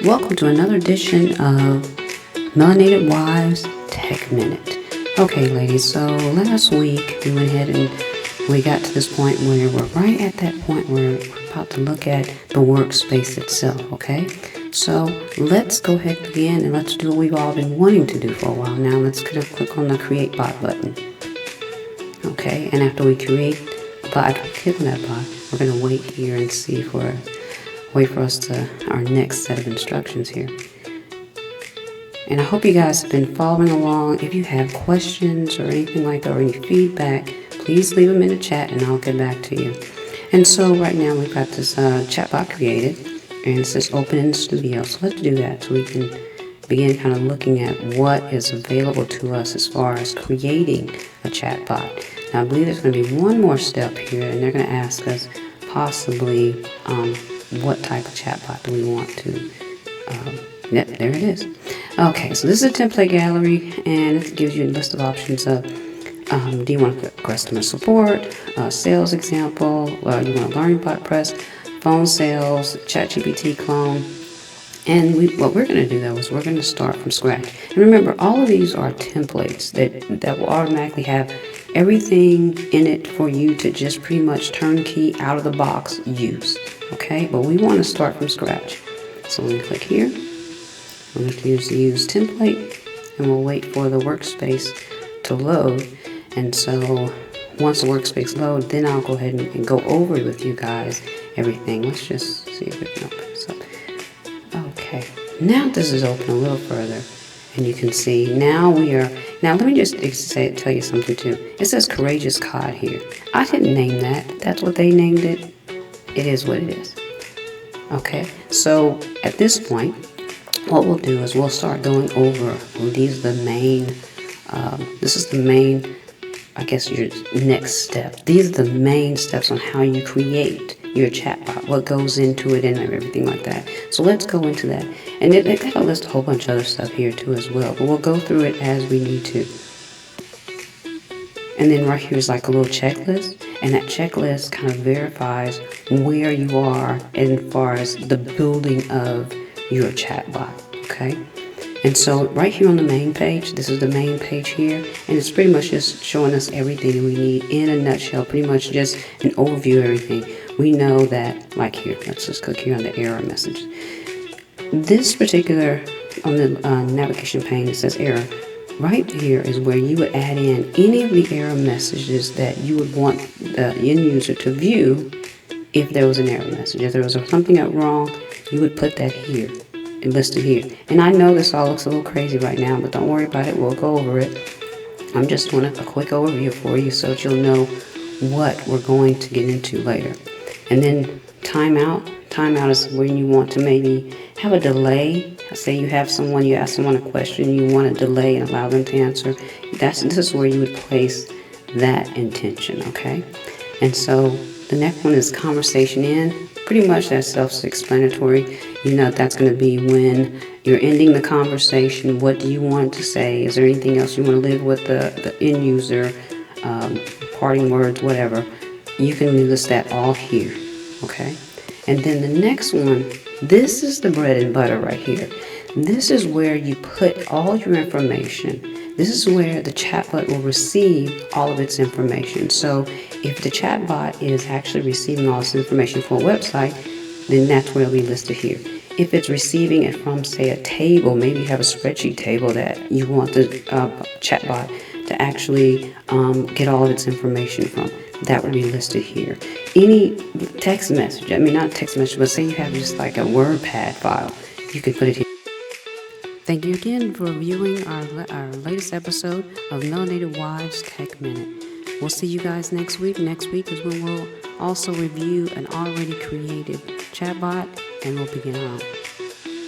Welcome to another edition of Melanated Wives Tech Minute. Okay, ladies, so last week we went ahead and we got to this point where we're right at that point where we're about to look at the workspace itself, okay? So let's go ahead and begin and let's do what we've all been wanting to do for a while now. Let's click on the Create Bot button. Okay, and after we create a bot, click on that bot, we're going to wait here and see for us to our next set of instructions here. And I hope you guys have been following along. If you have questions or anything like that or any feedback, please leave them in the chat and I'll get back to you. And so right now we've got this chatbot created and it says open in studio. So let's do that so we can begin kind of looking at what is available to us as far as creating a chatbot. Now I believe there's going to be one more step here and they're going to ask us possibly what type of chatbot do we want to, yep, there it is. Okay, so this is a template gallery and it gives you a list of options of do you want customer support, sales example, you want to learn Botpress, phone sales, ChatGPT clone. And what we're going to do though is we're going to start from scratch. And remember, all of these are templates that will automatically have everything in it for you to just pretty much turnkey out of the box use. Okay, but we want to start from scratch. So when we click here, I'm going to use the use template and we'll wait for the workspace to load. And so once the workspace loads, then I'll go ahead and go over with you guys everything. Let's just see if we can open this up. Okay, now this is open a little further and you can see now let me just tell you something too. It says Courageous Cod here. I didn't name that. That's what they named it. It is what it is. Okay, so at this point, what we'll do is we'll start going over these are the main, this is the main, I guess your next step. These are the main steps on how you create your chatbot, what goes into it and everything like that. So let's go into that. And it got a list a whole bunch of other stuff here too as well, but we'll go through it as we need to. And then right here is like a little checklist, and that checklist kind of verifies where you are as far as the building of your chatbot, okay? And so right here on the main page, this is the main page here, and it's pretty much just showing us everything that we need in a nutshell, pretty much just an overview of everything. We know that, like here, let's just click here on the error message. This particular, on the navigation pane, it says error. Right here is where you would add in any of the error messages that you would want the end user to view if there was an error message. If there was something wrong, you would put that here and list it here. And I know this all looks a little crazy right now, but don't worry about it. We'll go over it. I'm just doing a quick overview for you so that you'll know what we're going to get into later. And then timeout. Timeout is when you want to maybe have a delay. Say you ask someone a question, you want to delay and allow them to answer. This is where you would place that intention, okay? And so the next one is conversation end. Pretty much that's self-explanatory. You know that's going to be when you're ending the conversation. What do you want to say? Is there anything else you want to leave with the end user? Parting words, whatever. You can list that all here, okay? And then the next one, this is the bread and butter right here. This is where you put all your information. This is where the chatbot will receive all of its information. So if the chatbot is actually receiving all this information from a website, then that's where it'll be listed here. If it's receiving it from, say, a table, maybe you have a spreadsheet table that you want the chatbot to actually get all of its information from, that would be listed here. Any text message, not text message, but say you have just like a WordPad file, you can put it here. Thank you again for viewing our latest episode of Melanated Wives Tech Minute. We'll see you guys next week. Next week is when we'll also review an already created chatbot and we'll begin our own.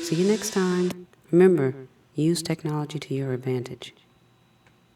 See you next time. Remember, use technology to your advantage.